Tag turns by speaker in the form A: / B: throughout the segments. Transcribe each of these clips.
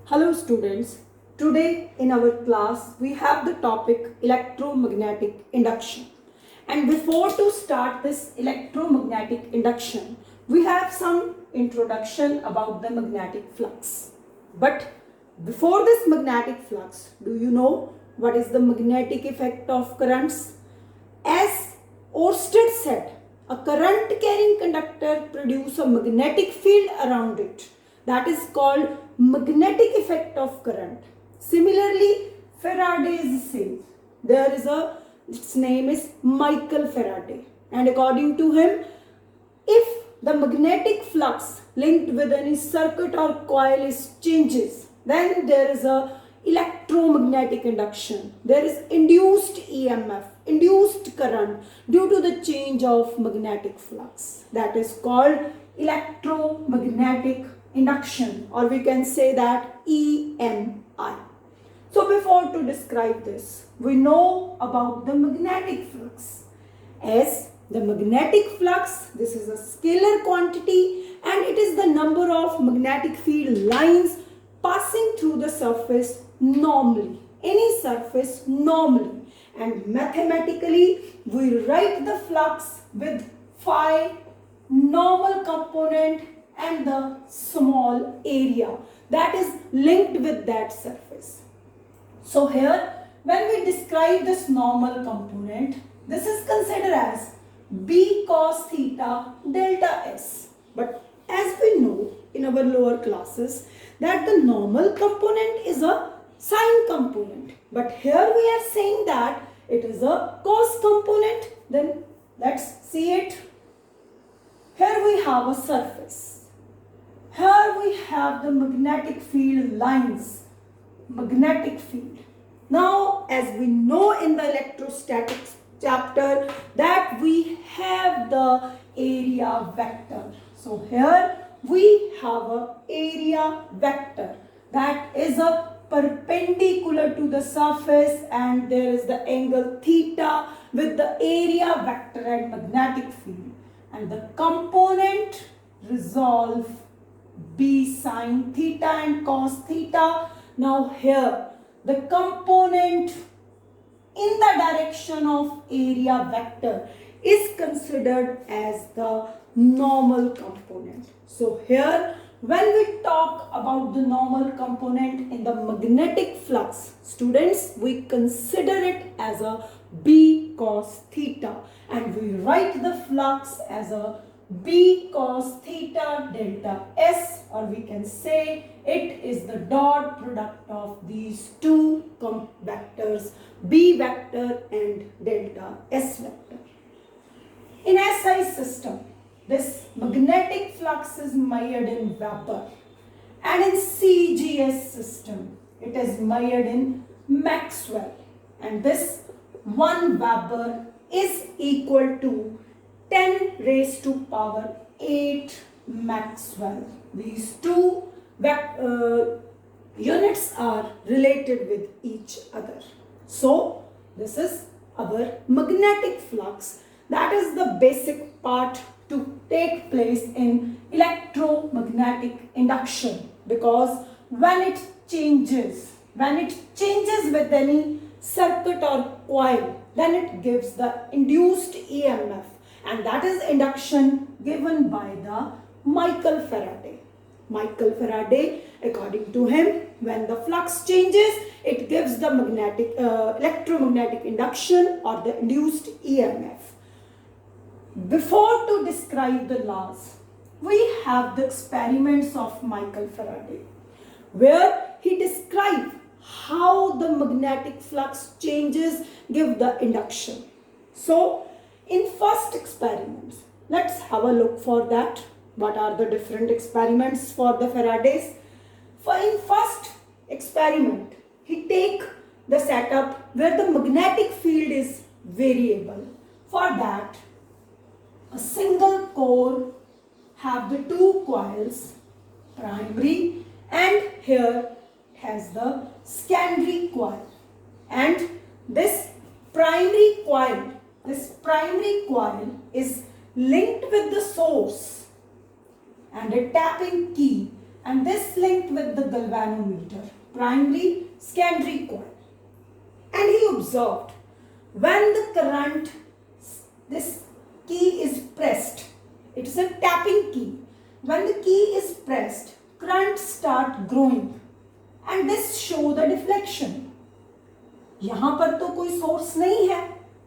A: Hello students, today in our class we have the topic electromagnetic induction. And before to start this electromagnetic induction, we have some introduction about the magnetic flux. But before this magnetic flux, do you know what is the magnetic effect of currents? As Oersted said, a current carrying conductor produces a magnetic field around it. That is called magnetic effect of current. Similarly, Faradays says its name is Michael Faraday, and according to him, if the magnetic flux linked with any circuit or coil is changes, then there is a electromagnetic induction. There is induced EMF, induced current due to the change of magnetic flux. That is called electromagnetic induction, or we can say that EMI. So before to describe this, we know about the magnetic flux. As the magnetic flux, this is a scalar quantity and it is the number of magnetic field lines passing through the surface normally, any surface normally, and mathematically we write the flux with phi normal component and the small area that is linked with that surface. So here when we describe this normal component, this is considered as B cos theta delta S. But as we know in our lower classes that the normal component is a sine component, but here we are saying that it is a cos component. Then let's see it. Here we have a surface. Here we have the magnetic field lines, magnetic field. Now as we know in the electrostatics chapter that we have the area vector. So here we have a area vector that is a perpendicular to the surface, and there is the angle theta with the area vector and magnetic field, and the component resolve B sine theta and cos theta. Now here the component in the direction of area vector is considered as the normal component. So here when we talk about the normal component in the magnetic flux, students, we consider it as a B cos theta, and we write the flux as a B cos theta delta S, or we can say it is the dot product of these two vectors, B vector and delta S vector. In SI system, this magnetic flux is measured in Weber, and in CGS system it is measured in Maxwell, and this 1 Weber is equal to 10 raised to power 8 Maxwell. These two units are related with each other. So this is our magnetic flux. That is the basic part to take place in electromagnetic induction, because when it changes with any circuit or coil, then it gives the induced EMF, and that is induction given by the Michael Faraday. Michael Faraday, according to him, when the flux changes, it gives the electromagnetic induction or the induced EMF. Before to describe the laws, we have the experiments of Michael Faraday, where he described how the magnetic flux changes give the induction. So in first experiments, let's have a look for that. What are the different experiments for the Faradays? For in first experiment, he take the setup where the magnetic field is variable. For that, a single core have the two coils, primary, and here has the secondary coil, and this primary coil is linked with the source and a tapping key, and this linked with the galvanometer, primary, secondary coil. And he observed when the current, this key is pressed, it is a tapping key. When the key is pressed, current start growing and this show the deflection. यहाँ पर तो कोई source नहीं है,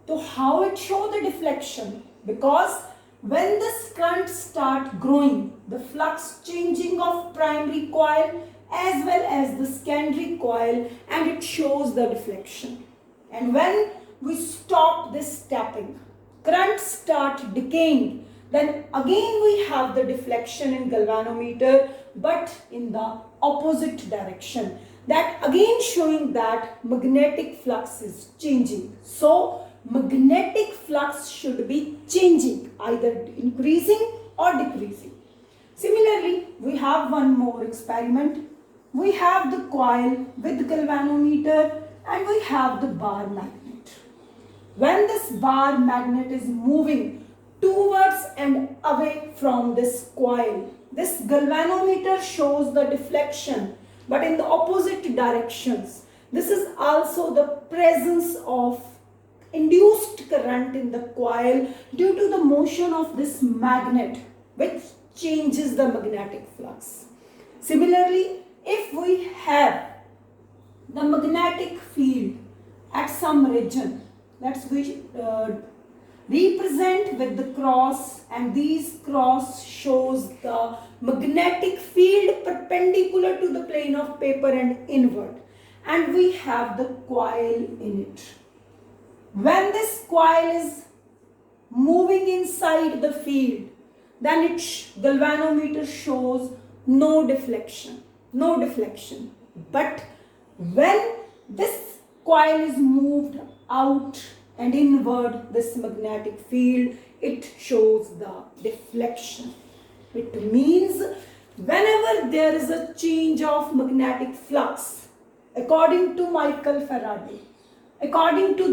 A: तो how it show the deflection? Because when this current start growing, the flux changing of primary coil as well as the secondary coil, and it shows the deflection. And when we stop this tapping, current start decaying, then again we have the deflection in galvanometer, but in the opposite direction. That again showing that magnetic flux is changing. So magnetic flux should be changing, either increasing or decreasing. Similarly, we have one more experiment. We have the coil with galvanometer and we have the bar magnet. When this bar magnet is moving towards and away from this coil, this galvanometer shows the deflection, but in the opposite directions. This is also the presence of induced current in the coil due to the motion of this magnet, which changes the magnetic flux. Similarly, if we have the magnetic field at some region, let's represent with the cross, and these cross shows the magnetic field perpendicular to the plane of paper and inward, and we have the coil in it. When this coil is moving inside the field, then its galvanometer shows no deflection. But when this coil is moved out and inward, this magnetic field, it shows the deflection. It means whenever there is a change of magnetic flux, according to Michael Faraday, according to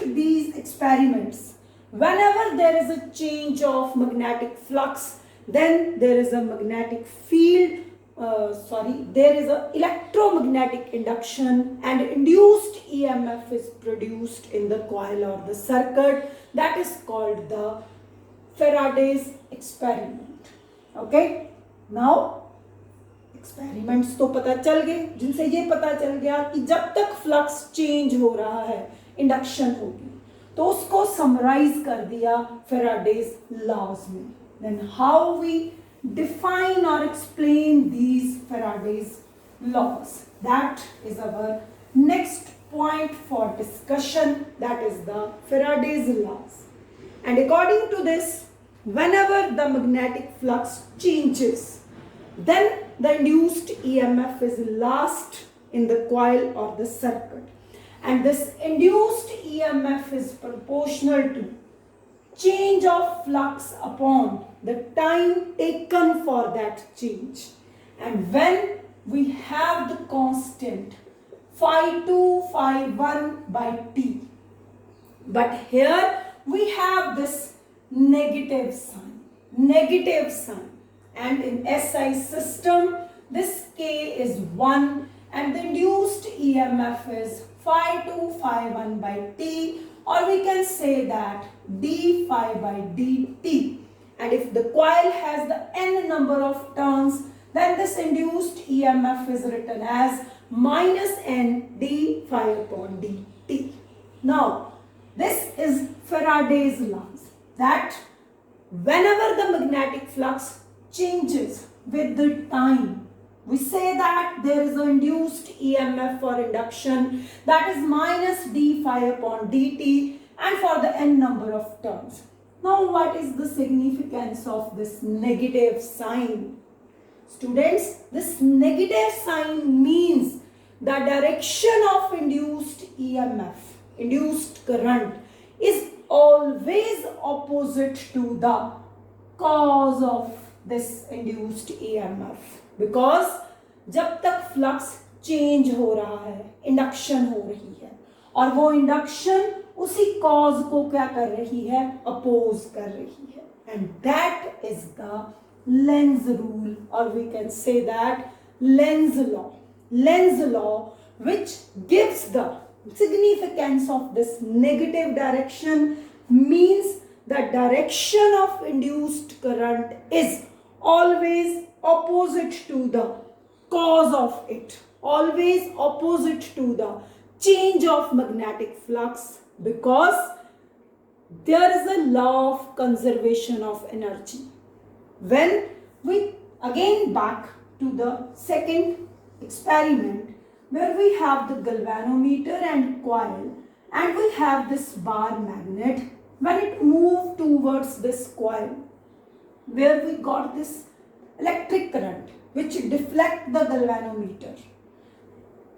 A: these experiments, whenever there is a change of magnetic flux, then there is a magnetic field, there is an electromagnetic induction, and induced EMF is produced in the coil or the circuit. That is called the Faraday's experiment. Okay, now experiments तो पता चल गए, जिनसे ये पता चल गया कि जब तक फ्लक्स चेंज हो रहा है इंडक्शन होगी, तो उसको समराइज कर दिया Faraday's laws में. Then how we define or explain these Faraday's laws? That is our next point for discussion. That is the Faraday's laws. And according to this, whenever the magnetic flux changes, then the induced EMF is lost in the coil or the circuit. And this induced EMF is proportional to change of flux upon the time taken for that change. And when we have the constant phi2, phi1 by t, but here we have this negative sign, and in SI system this K is 1 and the induced EMF is phi2, phi1 by t, or we can say that d phi by dt. And if the coil has the n number of turns, then this induced EMF is written as minus n d phi upon dt. Now, this is Faraday's laws, that whenever the magnetic flux changes with the time, we say that there is an induced EMF for induction, that is minus d phi upon dt, and for the n number of turns. Now, what is the significance of this negative sign? Students, this negative sign means the direction of induced EMF, induced current, is always opposite to the cause of this induced EMF. Because जब तक flux change हो रहा है, induction हो रही है, और वो इंडक्शन उसी कॉज को क्या कर रही है, अपोज कर रही है, and that is the Lenz rule, or we can say that Lenz law. Lenz law, which gives the significance of this negative direction, means the direction of induced current is always opposite to the cause of it, always opposite to the change of magnetic flux, because there is a law of conservation of energy. When we again back to the second experiment, where we have the galvanometer and coil, and we have this bar magnet, when it moved towards this coil, where we got this electric current which deflect the galvanometer,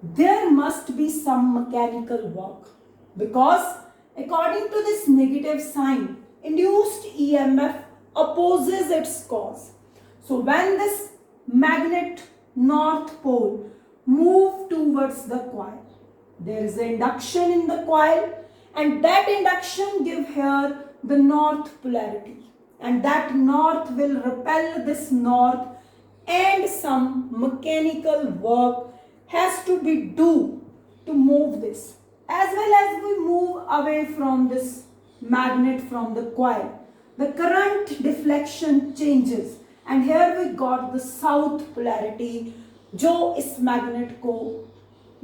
A: there must be some mechanical work, because according to this negative sign, induced EMF opposes its cause. So when this magnet north pole move towards the coil, there is an induction in the coil, and that induction give here the north polarity, and that north will repel this north, and some mechanical work has to be done to move this, as well as we move away from this magnet from the coil. The current deflection changes, and here we got the south polarity, जो इस magnet को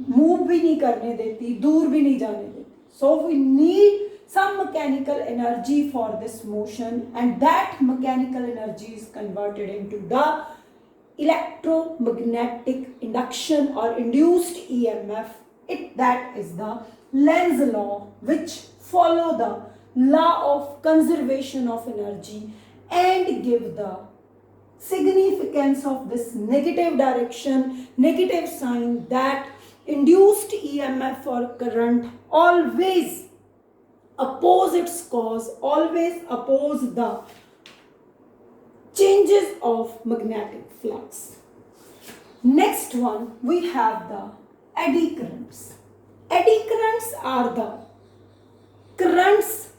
A: move भी नहीं करने देती, दूर भी नहीं जाने देती. So we need some mechanical energy for this motion, and that mechanical energy is converted into the electromagnetic induction or induced EMF. That is the Lenz law, which follow the law of conservation of energy and give the significance of this negative direction, negative sign, that induced EMF or current always oppose its cause, always oppose the changes of magnetic flux. Next one, we have the eddy currents. Eddy currents are the currents,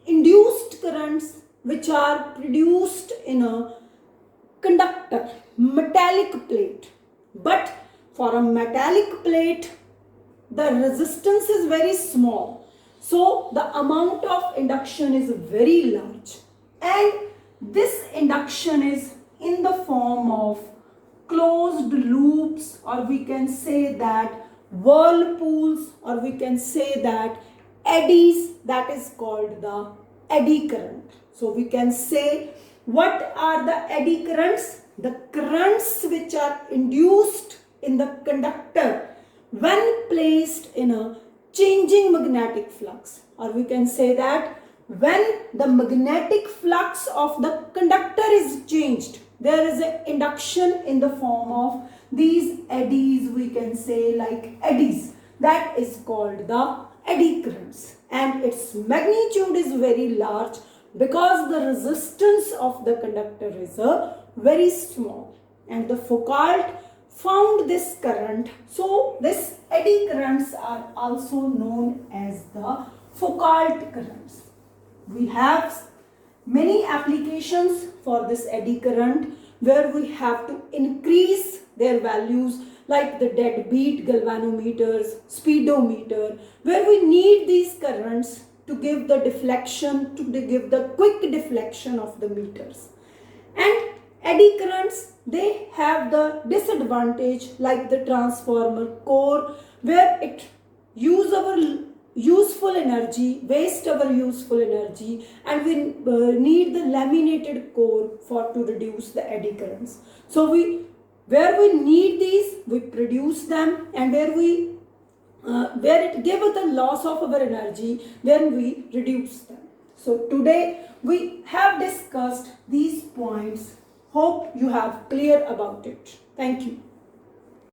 A: induced currents, which are produced in a conductor, metallic plate. But for a metallic plate, the resistance is very small, so the amount of induction is very large, and this induction is in the form of closed loops, or we can say that whirlpools, or we can say that eddies. That is called the eddy current. So we can say, what are the eddy currents? The currents which are induced in the conductor when placed in a changing magnetic flux, or we can say that when the magnetic flux of the conductor is changed, there is an induction in the form of these eddies, we can say like eddies. That is called the eddy currents, and its magnitude is very large because the resistance of the conductor is very small, and the Foucault found this current. So this eddy currents are also known as the Foucault currents. We have many applications for this eddy current, where we have to increase their values, like the deadbeat galvanometers, speedometer, where we need these currents to give the deflection, to give the quick deflection of the meters. And eddy currents, they have the disadvantage, like the transformer core, where it use our useful energy, waste our useful energy, and we need the laminated core to reduce the eddy currents. So where we need these, we produce them, and where it gives us the loss of our energy, then we reduce them. So today we have discussed these points. Hope you have clear about it. Thank you.